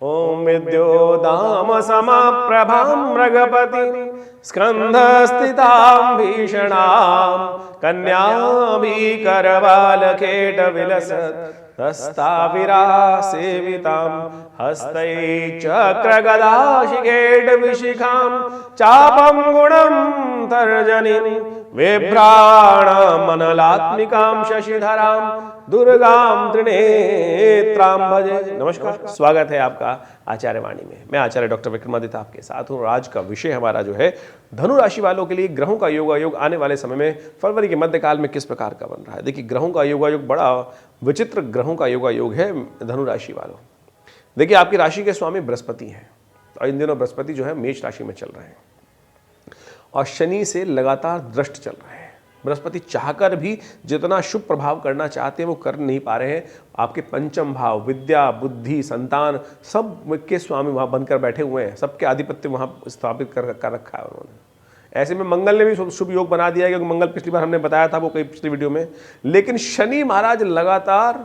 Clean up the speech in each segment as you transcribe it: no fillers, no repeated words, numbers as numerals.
ओम विद्योदाम समाप्रभां मृगपति स्कंधस्थितां भीषणां कन्याभिकरवालकेट विलसत् तस्ताविरासेवितां हस्तै चक्रगदाशिकेट विशिखां चापं गुणं तर्जनीं बिभ्राणमनलात्मिकां शशिधरां दुर्गां त्रिनेत्रां भजे। नमस्कार, स्वागत है आपका आचार्य वाणी में। मैं आचार्य डॉक्टर विक्रमादित्य आपके साथ हूँ। आज का विषय हमारा जो है धनु राशि वालों के लिए ग्रहों का योगायोग आने वाले समय में फरवरी के मध्यकाल में किस प्रकार का बन रहा है। देखिए, ग्रहों का योगायोग बड़ा विचित्र ग्रहों का योगायोग है धनु राशि वालों। देखिए, आपकी राशि के स्वामी बृहस्पति हैं और इन दिनों बृहस्पति जो है मेष राशि में चल रहे हैं और शनि से लगातार दृष्ट चल रहे हैं। बृहस्पति चाहकर भी जितना शुभ प्रभाव करना चाहते हैं वो कर नहीं पा रहे हैं। आपके पंचम भाव, विद्या, बुद्धि, संतान, सब के स्वामी वहाँ बनकर बैठे हुए हैं। सबके आधिपत्य वहाँ स्थापित कर रखा है उन्होंने। ऐसे में मंगल ने भी शुभ योग बना दिया है, क्योंकि मंगल पिछली बार हमने बताया था वो कई पिछली वीडियो में। लेकिन शनि महाराज लगातार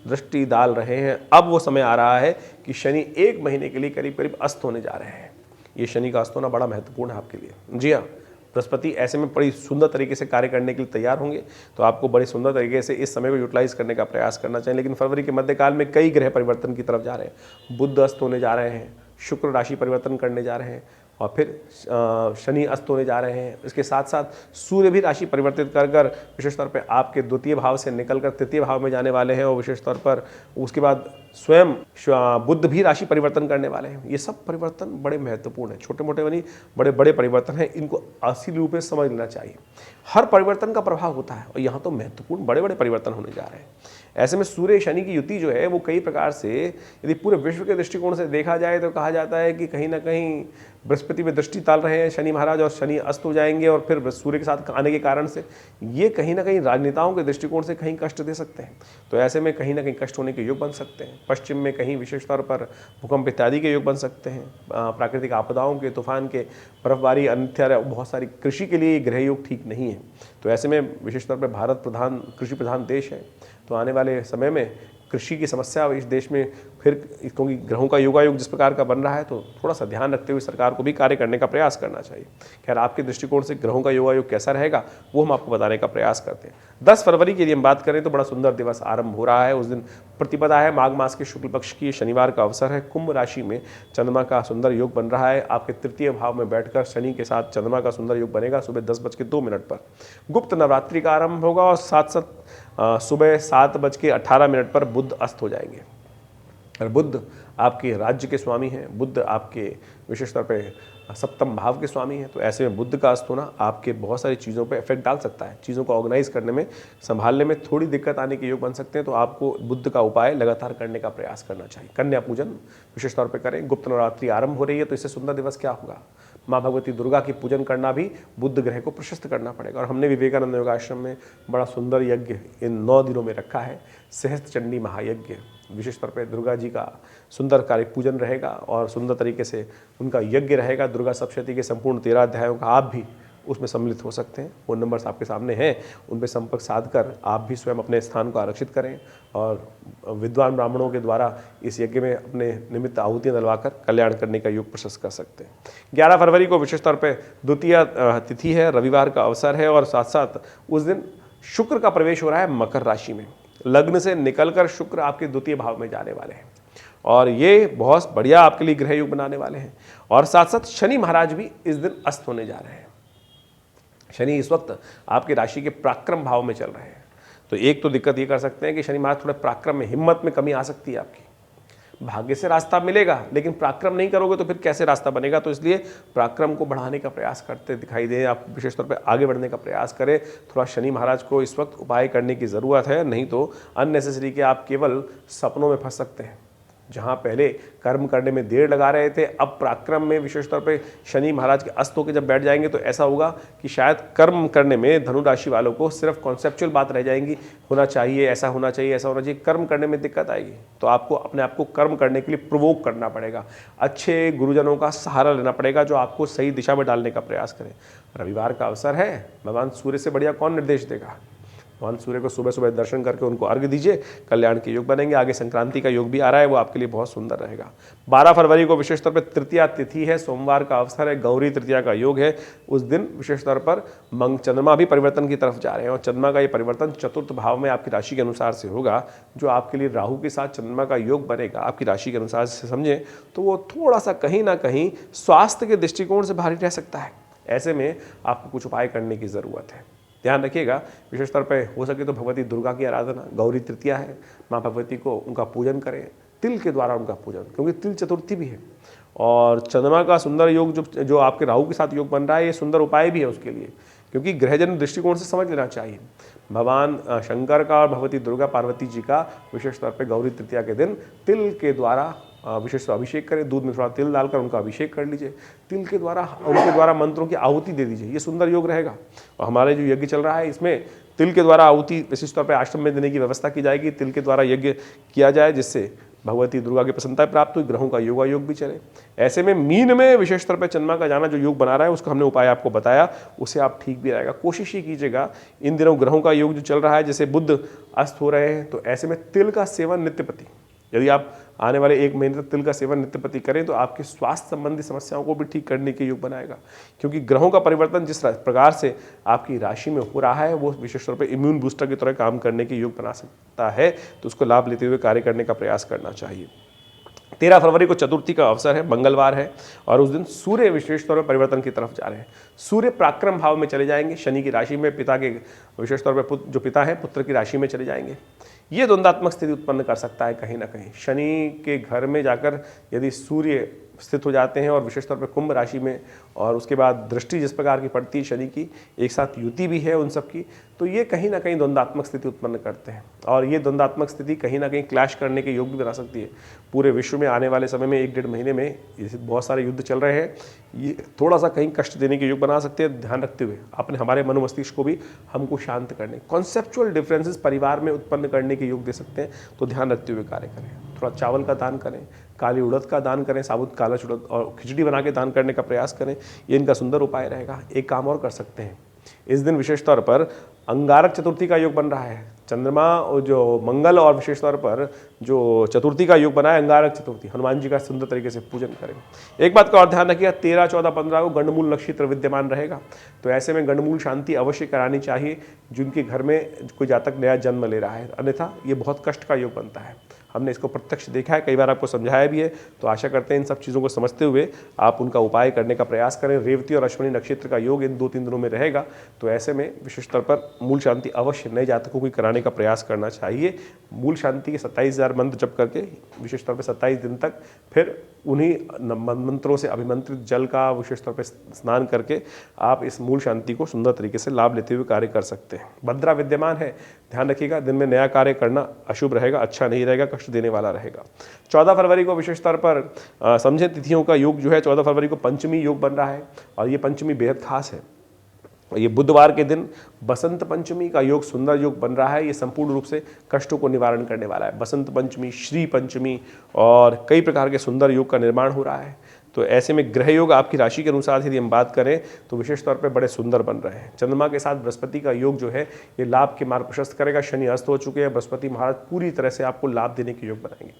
दृष्टि डाल रहे हैं। अब वो समय आ रहा है कि शनि 1 महीने के लिए करीब करीब अस्त होने जा रहे हैं। ये शनि का अस्त होना बड़ा महत्वपूर्ण है आपके लिए। जी हाँ, बृहस्पति ऐसे में बड़ी सुंदर तरीके से कार्य करने के लिए तैयार होंगे, तो आपको बड़े सुंदर तरीके से इस समय को यूटिलाइज करने का प्रयास करना चाहिए। लेकिन फरवरी के मध्यकाल में कई ग्रह परिवर्तन की तरफ जा रहे हैं। बुध अस्त होने जा रहे हैं, शुक्र राशि परिवर्तन करने जा रहे हैं और फिर शनि अस्त होने जा रहे हैं। इसके साथ साथ सूर्य भी राशि परिवर्तित कर विशेष तौर पे आपके द्वितीय भाव से निकलकर तृतीय भाव में जाने वाले हैं और विशेष तौर पर उसके बाद स्वयं बुध भी राशि परिवर्तन करने वाले हैं। ये सब परिवर्तन बड़े महत्वपूर्ण हैं, छोटे मोटे नहीं, बड़े बड़े परिवर्तन हैं। इनको असली रूप में समझ लेना चाहिए। हर परिवर्तन का प्रभाव होता है और यहाँ तो महत्वपूर्ण बड़े बड़े परिवर्तन होने जा रहे हैं। ऐसे में सूर्य शनि की युति जो है वो कई प्रकार से यदि पूरे विश्व के दृष्टिकोण से देखा जाए तो कहा जाता है कि कहीं ना कहीं बृहस्पति में दृष्टि डाल रहे हैं शनि महाराज और शनि अस्त हो जाएंगे और फिर सूर्य के साथ आने के कारण से ये कहीं ना कहीं राजनेताओं के दृष्टिकोण से कहीं कष्ट दे सकते हैं। तो ऐसे में कहीं ना कहीं कष्ट होने के योग बन सकते हैं। पश्चिम में कहीं विशेष तौर पर भूकंप इत्यादि के योग बन सकते हैं। प्राकृतिक आपदाओं के, तूफान के, बर्फबारी, अन्य बहुत सारी कृषि के लिए ग्रह योग ठीक नहीं है। तो ऐसे में विशेष तौर पर भारत प्रधान कृषि प्रधान देश है, तो आने वाले समय में कृषि की समस्या इस देश में फिर, क्योंकि ग्रहों का योगायोग जिस प्रकार का बन रहा है तो थोड़ा सा ध्यान रखते हुए सरकार को भी कार्य करने का प्रयास करना चाहिए। खैर, आपके दृष्टिकोण से ग्रहों का योगायोग कैसा रहेगा वो हम आपको बताने का प्रयास करते हैं। 10 फरवरी के लिए हम बात करें तो बड़ा सुंदर दिवस आरंभ हो रहा है। उस दिन प्रतिपदा है, माघ मास के शुक्ल पक्ष की शनिवार का अवसर है। कुंभ राशि में चंद्रमा का सुंदर योग बन रहा है। आपके तृतीय भाव में बैठकर शनि के साथ चंद्रमा का सुंदर योग बनेगा सुबह 10:02 पर। गुप्त नवरात्रि का आरंभ होगा और साथ साथ सुबह 7:18 पर बुध अस्त हो जाएंगे। और बुध आपके राज्य के स्वामी हैं, बुध आपके विशेष तौर पे सप्तम भाव के स्वामी हैं। तो ऐसे में बुध का अस्त होना आपके बहुत सारी चीज़ों पे इफेक्ट डाल सकता है। चीज़ों को ऑर्गेनाइज करने में, संभालने में थोड़ी दिक्कत आने के योग बन सकते हैं। तो आपको बुध का उपाय लगातार करने का प्रयास करना चाहिए। कन्या पूजन विशेष तौर पे करें। गुप्त नवरात्रि आरंभ हो रही है तो इससे सुंदर दिवस क्या होगा, माँ भगवती दुर्गा की पूजन करना भी बुध ग्रह को प्रशस्त करना पड़ेगा। और हमने विवेकानंद योगाश्रम में बड़ा सुंदर यज्ञ इन 9 दिनों में रखा है, सहस्त्र चंडी महायज्ञ। विशेष तौर पे दुर्गा जी का सुंदर कार्य पूजन रहेगा और सुंदर तरीके से उनका यज्ञ रहेगा। दुर्गा सप्तशती के संपूर्ण 13 अध्यायों का आप भी उसमें सम्मिलित हो सकते हैं। वो नंबर्स आपके सामने हैं, उन पर संपर्क साधकर आप भी स्वयं अपने स्थान को आरक्षित करें और विद्वान ब्राह्मणों के द्वारा इस यज्ञ में अपने निमित्त आहुतियाँ डलवाकर कल्याण करने का योग प्रशस्त कर सकते हैं। 11 फरवरी को विशेष तौर पर द्वितीय तिथि है, रविवार का अवसर है और साथ साथ उस दिन शुक्र का प्रवेश हो रहा है मकर राशि में। लग्न से निकलकर शुक्र आपके द्वितीय भाव में जाने वाले हैं और ये बहुत बढ़िया आपके लिए ग्रह योग बनाने वाले हैं। और साथ साथ शनि महाराज भी इस दिन अस्त होने जा रहे हैं। शनि इस वक्त आपकी राशि के पराक्रम भाव में चल रहे हैं। तो एक तो दिक्कत ये कर सकते हैं कि शनि महाराज थोड़े पराक्रम में, हिम्मत में कमी आ सकती है आपकी। भाग्य से रास्ता मिलेगा लेकिन पराक्रम नहीं करोगे तो फिर कैसे रास्ता बनेगा। तो इसलिए पराक्रम को बढ़ाने का प्रयास करते दिखाई दे, आप विशेष तौर पे आगे बढ़ने का प्रयास करें। थोड़ा शनि महाराज को इस वक्त उपाय करने की ज़रूरत है, नहीं तो अननेसेसरी के आप केवल सपनों में फंस सकते हैं। जहाँ पहले कर्म करने में देर लगा रहे थे, अब पराक्रम में विशेष तौर पे शनि महाराज के अस्त होकर जब बैठ जाएंगे तो ऐसा होगा कि शायद कर्म करने में धनु राशि वालों को सिर्फ कॉन्सेप्चुअल बात रह जाएंगी, होना चाहिए, ऐसा होना चाहिए, ऐसा होना चाहिए। कर्म करने में दिक्कत आएगी। तो आपको अपने आप को कर्म करने के लिए प्रोवोक करना पड़ेगा। अच्छे गुरुजनों का सहारा लेना पड़ेगा जो आपको सही दिशा में डालने का प्रयास करें। रविवार का अवसर है, भगवान सूर्य से बढ़िया कौन निर्देश देगा। भगवान सूर्य को सुबह सुबह दर्शन करके उनको अर्घ्य दीजिए, कल्याण के योग बनेंगे। आगे संक्रांति का योग भी आ रहा है, वो आपके लिए बहुत सुंदर रहेगा। 12 फरवरी को विशेष तौर पर तृतीया तिथि है, सोमवार का अवसर है, गौरी तृतीया का योग है। उस दिन विशेष तौर पर चंद्रमा भी परिवर्तन की तरफ जा रहे हैं और चंद्रमा का ये परिवर्तन चतुर्थ भाव में आपकी राशि के अनुसार से होगा, जो आपके लिए राहु के साथ चंद्रमा का योग बनेगा। आपकी राशि के अनुसार से समझें तो वो थोड़ा सा कहीं ना कहीं स्वास्थ्य के दृष्टिकोण से भारी रह सकता है। ऐसे में आपको कुछ उपाय करने की ज़रूरत है, ध्यान रखिएगा। विशेष तौर पर हो सके तो भगवती दुर्गा की आराधना, गौरी तृतीया है, माँ भगवती को उनका पूजन करें, तिल के द्वारा उनका पूजन, क्योंकि तिल चतुर्थी भी है। और चंद्रमा का सुंदर योग जो आपके राहु के साथ योग बन रहा है, ये सुंदर उपाय भी है उसके लिए, क्योंकि ग्रहजन दृष्टिकोण से समझ लेना चाहिए। भगवान शंकर का और भगवती दुर्गा पार्वती जी का विशेष तौर पर गौरी तृतीया के दिन तिल के द्वारा विशेष अभिषेक करें, दूध में थोड़ा तिल डालकर उनका अभिषेक कर लीजिए, तिल के द्वारा उनके द्वारा मंत्रों की आहुति दे दीजिए, ये सुंदर योग रहेगा। और हमारे जो यज्ञ चल रहा है इसमें तिल के द्वारा आहुति विशेष तौर पर आश्रम में देने की व्यवस्था की जाएगी, तिल के द्वारा यज्ञ किया जाए, जिससे भगवती दुर्गा की प्रसन्नता प्राप्त हुई, ग्रहों का योगा योग भी चले। ऐसे में मीन में विशेष तौर पर चंद्रमा का जाना जो योग बना रहा है, उसका हमने उपाय आपको बताया, उसे आप ठीक भी रहेगा। कोशिश ही कीजिएगा, इन दिनों ग्रहों का योग जो चल रहा है, जैसे बुध अस्त हो रहे हैं, तो ऐसे में तिल का सेवन नित्यप्रति, यदि आप आने वाले 1 महीने तक तिल का सेवन नित्यप्रति करें तो आपके स्वास्थ्य संबंधी समस्याओं को भी ठीक करने के योग बनाएगा। क्योंकि ग्रहों का परिवर्तन जिस प्रकार से आपकी राशि में हो रहा है, वो विशेष तौर पर इम्यून बूस्टर की तरह काम करने के योग बना सकता है, तो उसको लाभ लेते हुए कार्य करने का प्रयास करना चाहिए। 13 फरवरी को चतुर्थी का अवसर है, मंगलवार है, और उस दिन सूर्य विशेष तौर पर परिवर्तन की तरफ जा रहे हैं। सूर्य पराक्रम भाव में चले जाएंगे, शनि की राशि में, पिता के विशेष तौर पर जो पिता है पुत्र की राशि में चले जाएंगे। ये द्वंद्वात्मक स्थिति उत्पन्न कर सकता है कहीं ना कहीं। शनि के घर में जाकर यदि सूर्य स्थित हो जाते हैं और विशेष तौर पर कुंभ राशि में, और उसके बाद दृष्टि जिस प्रकार की पड़ती है शनि की, एक साथ युति भी है उन सब की, तो ये कहीं ना कहीं द्वंद्वात्मक स्थिति उत्पन्न करते हैं। और ये द्वंद्वात्मक स्थिति कहीं ना कहीं क्लैश करने के योग भी बना सकती है। पूरे विश्व में आने वाले समय में 1-1.5 महीने में बहुत सारे युद्ध चल रहे हैं, ये थोड़ा सा कहीं कष्ट देने के योग बना सकते हैं। ध्यान रखते हुए अपने हमारे मनोमस्तिष्क को भी हमको शांत करने, कॉन्सेप्चुअल डिफरेंसेस परिवार में उत्पन्न करने के योग दे सकते हैं, तो ध्यान रखते हुए कार्य करें। थोड़ा चावल का दान करें, काली उड़द का दान करें, साबुत काला उड़द और खिचड़ी बना के दान करने का प्रयास करें, ये इनका सुंदर उपाय रहेगा। एक काम और कर सकते हैं, इस दिन विशेष तौर पर अंगारक चतुर्थी का योग बन रहा है। चंद्रमा और जो मंगल और विशेष तौर पर जो चतुर्थी का योग बना है अंगारक चतुर्थी, हनुमान जी का सुंदर तरीके से पूजन करें। एक बात का और ध्यान रखिएगा, 13, 14, 15 को गंडमूल नक्षत्र विद्यमान रहेगा, तो ऐसे में गंडमूल शांति अवश्य करानी चाहिए जिनके घर में कोई जातक नया जन्म ले रहा है, अन्यथा ये बहुत कष्ट का योग बनता है। हमने इसको प्रत्यक्ष देखा है, कई बार आपको समझाया भी है, तो आशा करते हैं इन सब चीज़ों को समझते हुए आप उनका उपाय करने का प्रयास करें। रेवती और अश्विनी नक्षत्र का योग इन 2-3 दिनों में रहेगा, तो ऐसे में विशेष तौर पर मूल शांति अवश्य नए जातकों को कराने का प्रयास करना चाहिए। मूल शांति के 27,000 मंत्र जप करके विशेष तौर पर 27 दिन तक फिर उन्हीं मंत्रों से अभिमंत्रित जल का विशेष तौर पर स्नान करके आप इस मूल शांति को सुंदर तरीके से लाभ लेते हुए कार्य कर सकते हैं। भद्रा विद्यमान है, ध्यान रखिएगा, दिन में नया कार्य करना अशुभ रहेगा, अच्छा नहीं रहेगा, कष्ट देने वाला रहेगा। 14 फरवरी को विशेष तौर पर समझे तिथियों का योग जो है, 14 फरवरी को पंचमी योग बन रहा है, और ये पंचमी बेहद खास है। ये बुधवार के दिन बसंत पंचमी का योग सुंदर योग बन रहा है। ये संपूर्ण रूप से कष्टों को निवारण करने वाला है। बसंत पंचमी, श्री पंचमी और कई प्रकार के सुंदर योग का निर्माण हो रहा है। तो ऐसे में ग्रह योग आपकी राशि के अनुसार यदि हम बात करें तो विशेष तौर पे बड़े सुंदर बन रहे हैं। चंद्रमा के साथ बृहस्पति का योग जो है ये लाभ के मार्ग प्रशस्त करेगा। शनि अस्त हो चुके हैं, बृहस्पति महाराज पूरी तरह से आपको लाभ देने के योग बनाएंगे।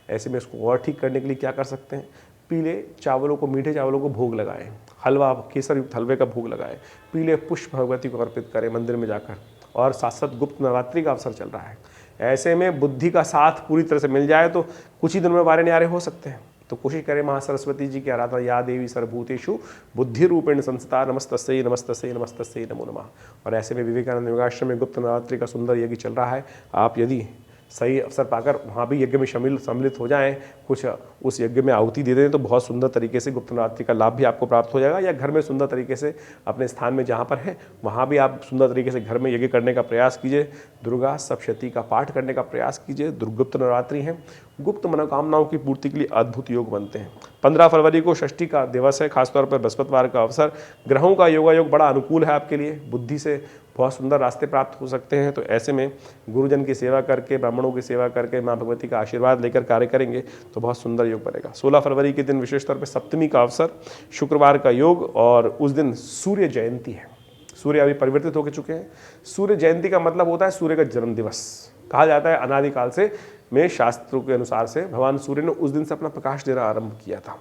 ऐसे में इसको और ठीक करने के लिए क्या कर सकते हैं, पीले चावलों को, मीठे चावलों को भोग लगाएं, हलवा, केसर युक्त हलवे का भोग लगाएं, पीले पुष्प भगवती को अर्पित करें मंदिर में जाकर। और साथ साथ गुप्त नवरात्रि का अवसर चल रहा है, ऐसे में बुद्धि का साथ पूरी तरह से मिल जाए तो कुछ ही दिनों में वारे न्यारे हो सकते हैं। तो कोशिश करें महा सरस्वती जी की आराधना, या देवी सर्वभूतेषु बुद्धि रूपेण संस्था, नमस्तस्यै नमस्तस्यै नमस्तस्यै नमो नमः। और ऐसे में विवेकानंद योगाश्रम में गुप्त नवरात्रि का सुंदर यज्ञ चल रहा है। आप यदि सही अवसर पाकर वहाँ भी यज्ञ में सम्मिलित हो जाएं, कुछ उस यज्ञ में आहुति दे दें, तो बहुत सुंदर तरीके से गुप्त नवरात्रि का लाभ भी आपको प्राप्त हो जाएगा। या घर में सुंदर तरीके से अपने स्थान में जहाँ पर है वहाँ भी आप सुंदर तरीके से घर में यज्ञ करने का प्रयास कीजिए। दुर्गा सप्तशती का पाठ करने का प्रयास कीजिए। गुप्त नवरात्रि है, गुप्त मनोकामनाओं की पूर्ति के लिए अद्भुत योग बनते हैं। 15 फरवरी को षष्ठी का दिवस है, खासतौर पर बृहस्पतिवार का अवसर। ग्रहों का योगायोग बड़ा अनुकूल है आपके लिए, बुद्धि से बहुत सुंदर रास्ते प्राप्त हो सकते हैं। तो ऐसे में गुरुजन की सेवा करके, ब्राह्मणों की सेवा करके, माँ भगवती का आशीर्वाद लेकर कार्य करेंगे तो बहुत सुंदर योग बनेगा। 16 फरवरी के दिन विशेष तौर पर सप्तमी का अवसर, शुक्रवार का योग, और उस दिन सूर्य जयंती है। सूर्य अभी परिवर्तित होकर चुके हैं। सूर्य जयंती का मतलब होता है सूर्य का जन्म दिवस। कहा जाता है अनादिकाल से में शास्त्रों के अनुसार से भगवान सूर्य ने उस दिन से अपना प्रकाश देना आरंभ किया था।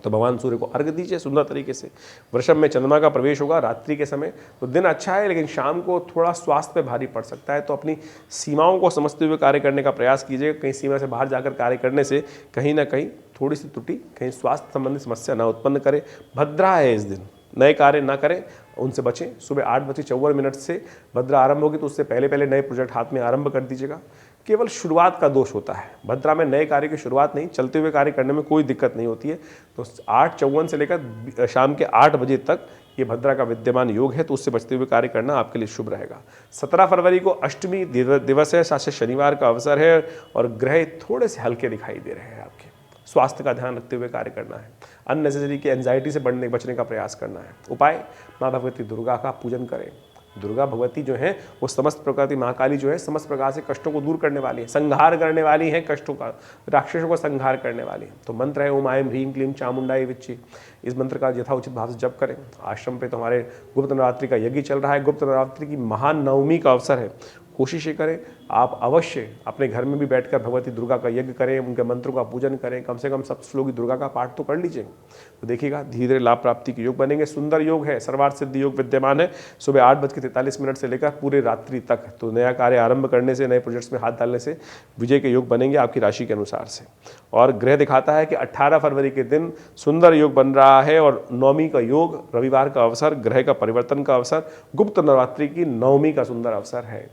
तो भगवान सूर्य को अर्घ्य दीजिए सुंदर तरीके से। वृषभ में चंद्रमा का प्रवेश होगा रात्रि के समय, तो दिन अच्छा है लेकिन शाम को थोड़ा स्वास्थ्य पे भारी पड़ सकता है। तो अपनी सीमाओं को समझते हुए कार्य करने का प्रयास कीजिए। कहीं सीमा से बाहर जाकर कार्य करने से कहीं ना कहीं थोड़ी सी त्रुटि, कहीं स्वास्थ्य संबंधी समस्या ना उत्पन्न करे। भद्रा है इस दिन, नए कार्य ना करें, उनसे बचें। सुबह 8:54 से भद्रा आरंभ होगी, तो उससे पहले पहले नए प्रोजेक्ट हाथ में आरंभ कर दीजिएगा। केवल शुरुआत का दोष होता है। भद्रा में नए कार्य की शुरुआत नहीं, चलते हुए कार्य करने में कोई दिक्कत नहीं होती है। तो 8:54 से लेकर शाम के 8 बजे तक ये भद्रा का विद्यमान योग है, तो उससे बचते हुए कार्य करना आपके लिए शुभ रहेगा। 17 फरवरी को अष्टमी दिवस है, साथ से शनिवार का अवसर है और ग्रह थोड़े से हल्के दिखाई दे रहे हैं। आपके स्वास्थ्य का ध्यान रखते हुए कार्य करना है। अननेसेसरी की एंजाइटी से बचने का प्रयास करना है। उपाय, माँ भगवती दुर्गा का पूजन करें। दुर्गा भगवती जो है वो समस्त प्रकार की महाकाली जो है समस्त प्रकार से कष्टों को दूर करने वाली है, संहार करने वाली है, कष्टों का, राक्षसों का संहार करने वाली है। तो मंत्र है ओम ऐं ह्रीं क्लीं चामुंडाय विच्ची। इस मंत्र का यथाउचित भाव से जप करें। आश्रम पे तो हमारे गुप्त नवरात्रि का यज्ञ चल रहा है। गुप्त नवरात्रि की महान नवमी का अवसर है। कोशिश ये करें आप अवश्य अपने घर में भी बैठकर भगवती दुर्गा का यज्ञ करें, उनके मंत्रों का पूजन करें। कम से कम सप्तश्लोकी दुर्गा का पाठ तो कर लीजिए, तो देखिएगा धीरे धीरे लाभ प्राप्ति के योग बनेंगे। सुंदर योग है, सर्वार्थ सिद्धि योग विद्यमान है। सुबह 8:43 से लेकर पूरे रात्रि तक। तो नया कार्य आरंभ करने से, नए प्रोजेक्ट्स में हाथ डालने से विजय के योग बनेंगे आपकी राशि के अनुसार से। और ग्रह दिखाता है कि 18 फरवरी के दिन सुंदर योग बन रहा है और नवमी का योग, रविवार का अवसर, ग्रह का परिवर्तन का अवसर, गुप्त नवरात्रि की नवमी का सुंदर अवसर है।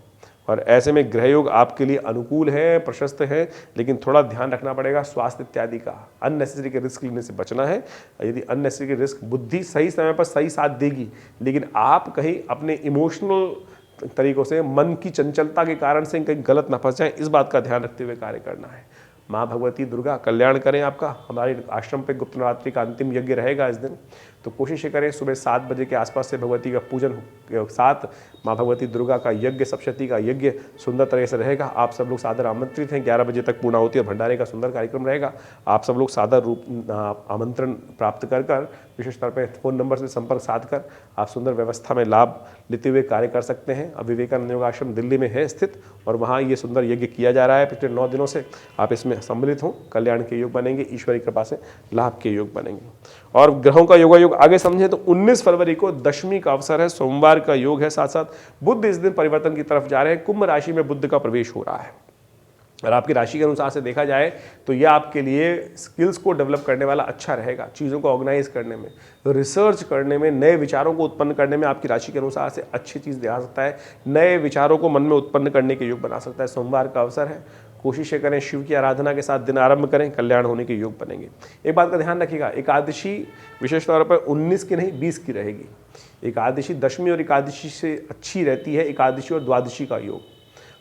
और ऐसे में ग्रह योग आपके लिए अनुकूल है, प्रशस्त है, लेकिन थोड़ा ध्यान रखना पड़ेगा स्वास्थ्य इत्यादि का। अननेसेसरी के रिस्क लेने से बचना है। यदि अननेसेसरी के रिस्क, बुद्धि सही समय पर सही साथ देगी, लेकिन आप कहीं अपने इमोशनल तरीकों से, मन की चंचलता के कारण से कहीं गलत ना फंस जाएं, इस बात का ध्यान रखते हुए कार्य करना है। माँ भगवती दुर्गा कल्याण करें आपका। हमारे आश्रम पे गुप्त नवरात्रि का अंतिम यज्ञ रहेगा इस दिन, तो कोशिश करें सुबह 7 बजे के आसपास से भगवती का पूजन के साथ माँ भगवती दुर्गा का यज्ञ, सप्तशती का यज्ञ सुंदर तरह से रहेगा। आप सब लोग सादर आमंत्रित हैं। 11 बजे तक पूर्ण होती है, भंडारे का सुंदर कार्यक्रम रहेगा। आप सब लोग सादर रूप आमंत्रण प्राप्त कर विशेष तौर पर फ़ोन नंबर से संपर्क साध कर आप सुंदर व्यवस्था में लाभ लेते हुए कार्य कर सकते हैं। अब विवेकानंद योग आश्रम दिल्ली में है स्थित और वहाँ ये सुंदर यज्ञ किया जा रहा है पिछले 9 दिनों से। आप इसमें सम्मिलित हों, कल्याण के योग बनेंगे, ईश्वरी कृपा से लाभ के योग बनेंगे। और ग्रहों का योगा योग आगे समझें तो 19 फरवरी को दशमी का अवसर है, सोमवार का योग है। साथ साथ बुध इस दिन परिवर्तन की तरफ जा रहे हैं। कुंभ राशि में बुध का प्रवेश हो रहा है और आपकी राशि के अनुसार से देखा जाए तो यह आपके लिए स्किल्स को डेवलप करने वाला अच्छा रहेगा। चीज़ों को ऑर्गेनाइज करने में, रिसर्च करने में, नए विचारों को उत्पन्न करने में आपकी राशि के अनुसार से अच्छी चीज़ दे आ सकता है। नए विचारों को मन में उत्पन्न करने के योग बना सकता है। सोमवार का अवसर है, कोशिशें करें शिव की आराधना के साथ दिन आरंभ करें, कल्याण होने के योग बनेंगे। एक बात का ध्यान रखिएगा, एकादशी विशेष तौर पर 19 की नहीं 20 की रहेगी। एकादशी, दशमी और एकादशी से अच्छी रहती है एकादशी और द्वादशी का योग।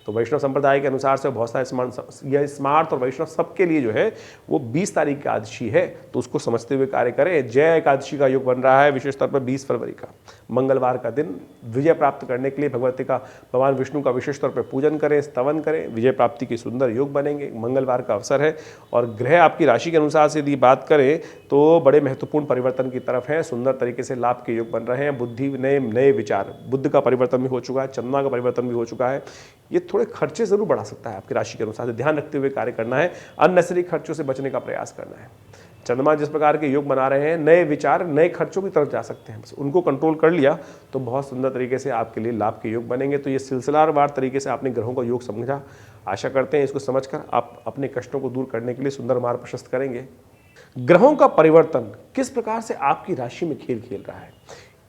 तो वैष्णव संप्रदाय के अनुसार से बहुत सारे यह स्मार्ट और वैष्णव सबके लिए जो है वो 20 तारीख की एकादशी है, तो उसको समझते हुए कार्य करें। जय एकादशी का योग बन रहा है विशेष तौर पर 20 फरवरी का, मंगलवार का दिन। विजय प्राप्त करने के लिए भगवती का, भगवान विष्णु का विशेष तौर पर पूजन करें, स्तवन करें। विजय प्राप्ति के सुंदर योग बनेंगे। मंगलवार का अवसर है और ग्रह आपकी राशि के अनुसार से यदि बात करें तो बड़े महत्वपूर्ण परिवर्तन की तरफ है। सुंदर तरीके से लाभ के योग बन रहे हैं। बुद्धि, नए विचार, बुद्ध का परिवर्तन भी हो चुका है, चंद्रमा का परिवर्तन भी हो चुका है। ये थोड़े खर्चे जरूर बढ़ा सकता है आपकी राशि के अनुसार से, ध्यान रखते हुए कार्य करना है। अननेसेसरी खर्चों से बचने का प्रयास करना है। चंद्रमा जिस प्रकार के योग बना रहे हैं, नए विचार, नए खर्चों की तरफ जा सकते हैं, बस उनको कंट्रोल कर लिया तो बहुत सुंदर तरीके से आपके लिए लाभ के योग बनेंगे। तो ये सिलसिलावार तरीके से आपने ग्रहों का योग समझा। आशा करते हैं इसको समझकर आप अपने कष्टों को दूर करने के लिए सुंदर मार्ग प्रशस्त करेंगे। ग्रहों का परिवर्तन किस प्रकार से आपकी राशि में खेल खेल रहा है,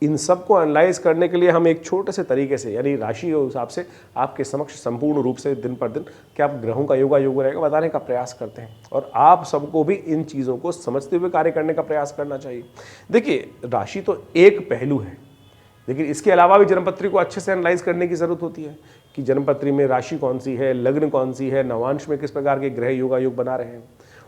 इन सबको एनालाइज करने के लिए हम एक छोटे से तरीके से, यानी राशि के हिसाब से आपके समक्ष संपूर्ण रूप से दिन पर दिन क्या आप ग्रहों का योग रहेगा बताने का प्रयास करते हैं। और आप सबको भी इन चीज़ों को समझते हुए कार्य करने का प्रयास करना चाहिए। देखिए, राशि तो एक पहलू है, लेकिन इसके अलावा भी जन्मपत्री को अच्छे से एनालाइज करने की ज़रूरत होती है कि जन्मपत्री में राशि कौन सी है, लग्न कौन सी है, नवांश में किस प्रकार के ग्रह योग बना रहे हैं।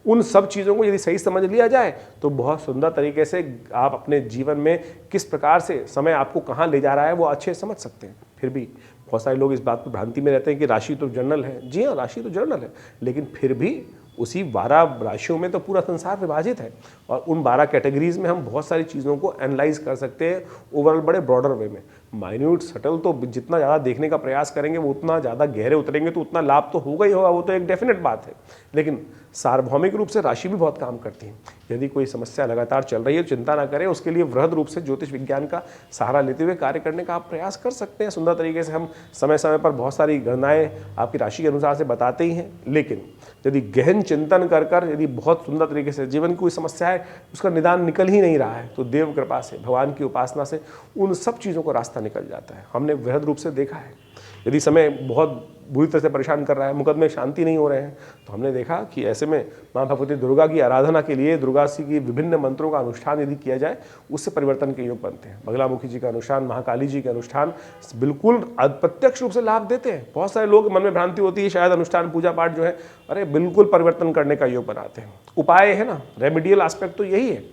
उन सब चीज़ों को यदि सही समझ लिया जाए तो बहुत सुंदर तरीके से आप अपने जीवन में किस प्रकार से समय आपको कहाँ ले जा रहा है वो अच्छे समझ सकते हैं। फिर भी बहुत सारे लोग इस बात पर भ्रांति में रहते हैं कि राशि तो जर्नल है। जी हाँ, राशि तो जर्नल है, लेकिन फिर भी उसी 12 राशियों में तो पूरा संसार विभाजित है और उन 12 कैटेगरीज में हम बहुत सारी चीज़ों को एनालाइज कर सकते हैं ओवरऑल बड़े ब्रॉडर वे में। माइन्यूट सटल तो जितना ज़्यादा देखने का प्रयास करेंगे वो उतना ज़्यादा गहरे उतरेंगे तो उतना लाभ तो होगा ही होगा, वो तो एक डेफिनेट बात है। लेकिन सार्वभौमिक रूप से राशि भी बहुत काम करती है। यदि कोई समस्या लगातार चल रही है चिंता ना करें, उसके लिए वृहद रूप से ज्योतिष विज्ञान का सहारा लेते हुए कार्य करने का आप प्रयास कर सकते हैं। सुंदर तरीके से हम समय समय पर बहुत सारी गणनाएं आपकी राशि के अनुसार से बताते ही हैं, लेकिन यदि गहन चिंतन कर कर यदि बहुत सुंदर तरीके से जीवन की कोई समस्या है उसका निदान निकल ही नहीं रहा है तो देव कृपा से, भगवान की उपासना से उन सब चीज़ों को रास्ता निकल जाता है। हमने वृहद रूप से देखा है। यदि समय बहुत बुरी तरह से परेशान कर रहा है, मुकदमे शांति नहीं हो रहे हैं, तो हमने देखा कि ऐसे में माँ भगवती दुर्गा की आराधना के लिए दुर्गा जी की विभिन्न मंत्रों का अनुष्ठान यदि किया जाए उससे परिवर्तन के योग बनते हैं। बगलामुखी जी का अनुष्ठान, महाकाली जी के अनुष्ठान बिल्कुल अप्रत्यक्ष रूप से लाभ देते हैं। बहुत सारे लोग मन में भ्रांति होती है शायद अनुष्ठान पूजा पाठ जो है अरे बिल्कुल परिवर्तन करने का योग बनाते हैं। उपाय है ना, रेमेडियल एस्पेक्ट तो यही है।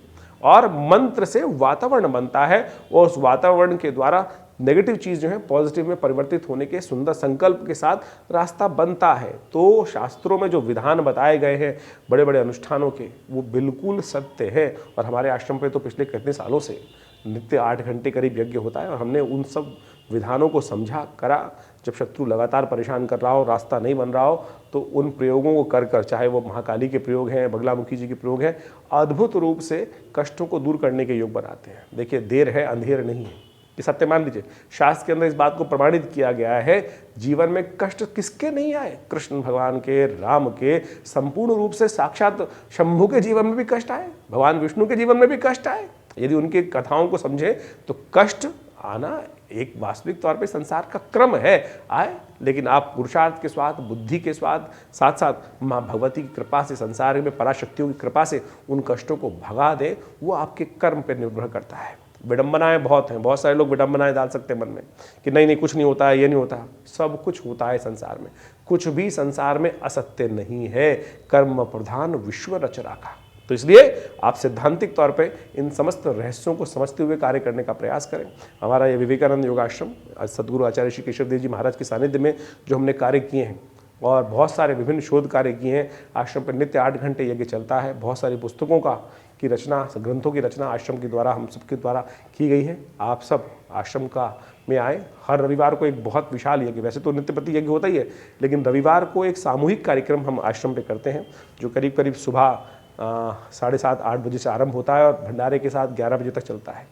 और मंत्र से वातावरण बनता है और उस वातावरण के द्वारा नेगेटिव चीज़ जो है पॉजिटिव में परिवर्तित होने के सुंदर संकल्प के साथ रास्ता बनता है। तो शास्त्रों में जो विधान बताए गए हैं बड़े बड़े अनुष्ठानों के वो बिल्कुल सत्य है। और हमारे आश्रम पे तो पिछले कितने सालों से नित्य 8 घंटे करीब यज्ञ होता है और हमने उन सब विधानों को समझा करा। जब शत्रु लगातार परेशान कर रहा हो, रास्ता नहीं बन रहा हो, तो उन प्रयोगों को कर कर, चाहे वो महाकाली के प्रयोग हैं, बगलामुखी जी के प्रयोग हैं, अद्भुत रूप से कष्टों को दूर करने के योग बनाते हैं। देखिए, देर है अंधेर नहीं है, ये सत्य मान लीजिए। शास्त्र के अंदर इस बात को प्रमाणित किया गया है। जीवन में कष्ट किसके नहीं आए? कृष्ण भगवान के, राम के, संपूर्ण रूप से साक्षात शंभु के जीवन में भी कष्ट आए, भगवान विष्णु के जीवन में भी कष्ट आए। यदि उनकी कथाओं को समझे तो कष्ट आना एक वास्तविक तौर पे संसार का क्रम है, आए। लेकिन आप पुरुषार्थ के साथ, बुद्धि के साथ साथ माँ भगवती की कृपा से, संसार में पराशक्तियों की कृपा से उन कष्टों को भगा दे, वो आपके कर्म पर निर्भर करता है। विडंबनाएं बहुत हैं, बहुत सारे लोग विडंबनाएं डाल सकते हैं मन में कि नहीं नहीं कुछ नहीं होता है, ये नहीं होता। सब कुछ होता है संसार में, कुछ भी संसार में असत्य नहीं है। कर्म प्रधान विश्व रचना का। तो इसलिए आप सैद्धांतिक तौर पे इन समस्त रहस्यों को समझते हुए कार्य करने का प्रयास करें। हमारा ये विवेकानंद योगाश्रम सदगुरु आचार्य श्री केशव देव जी महाराज के सानिध्य में जो हमने कार्य किए हैं और बहुत सारे विभिन्न शोध कार्य किए हैं। आश्रम पर नित्य 8 घंटे यज्ञ चलता है। बहुत सारी पुस्तकों की रचना, ग्रंथों की रचना आश्रम के द्वारा, हम सबके द्वारा की गई है। आप सब आश्रम में आए। हर रविवार को एक बहुत विशाल यज्ञ, वैसे तो नित्यपति यज्ञ होता ही है, लेकिन रविवार को एक सामूहिक कार्यक्रम हम आश्रम पे करते हैं जो करीब करीब सुबह 7:30-8 बजे से आरंभ होता है और भंडारे के साथ 11 बजे तक चलता है।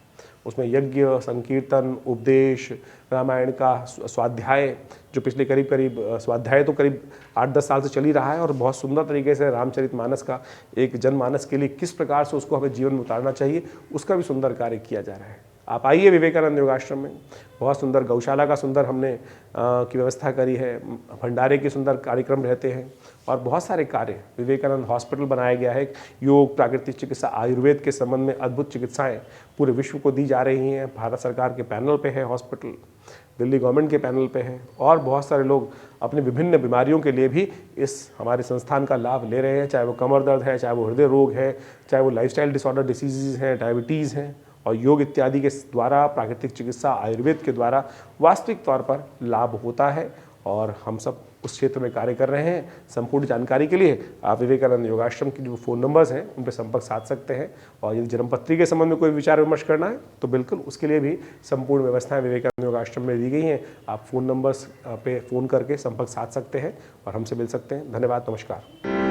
उसमें यज्ञ, संकीर्तन, उपदेश, रामायण का स्वाध्याय, जो पिछले करीब स्वाध्याय तो करीब 8-10 साल से चल ही रहा है और बहुत सुंदर तरीके से रामचरितमानस का एक जनमानस के लिए किस प्रकार से उसको हमें जीवन में उतारना चाहिए उसका भी सुंदर कार्य किया जा रहा है। आप आइए विवेकानंद योगाश्रम में। बहुत सुंदर गौशाला का सुंदर हमने की व्यवस्था करी है, भंडारे के सुंदर कार्यक्रम रहते हैं और बहुत सारे कार्य। विवेकानंद हॉस्पिटल बनाया गया है, योग, प्राकृतिक चिकित्सा, आयुर्वेद के संबंध में अद्भुत चिकित्साएं पूरे विश्व को दी जा रही हैं। भारत सरकार के पैनल पे है हॉस्पिटल, दिल्ली गवर्नमेंट के पैनल पे है और बहुत सारे लोग अपनी विभिन्न बीमारियों के लिए भी इस हमारे संस्थान का लाभ ले रहे हैं। चाहे वो कमर दर्द है, चाहे वो हृदय रोग है, चाहे वो लाइफस्टाइल डिसऑर्डर डिसीज़ हैं, डायबिटीज़ हैं, और योग इत्यादि के द्वारा, प्राकृतिक चिकित्सा, आयुर्वेद के द्वारा वास्तविक तौर पर लाभ होता है और हम सब उस क्षेत्र में कार्य कर रहे हैं। संपूर्ण जानकारी के लिए आप विवेकानंद योगाश्रम की जो फ़ोन नंबर्स हैं उन पर संपर्क साध सकते हैं और यदि जन्मपत्री के संबंध में कोई विचार विमर्श करना है तो बिल्कुल उसके लिए भी संपूर्ण व्यवस्थाएं विवेकानंद योगाश्रम में दी गई हैं। आप फ़ोन नंबर्स पे फ़ोन करके संपर्क साध सकते हैं और हमसे मिल सकते हैं। धन्यवाद, नमस्कार।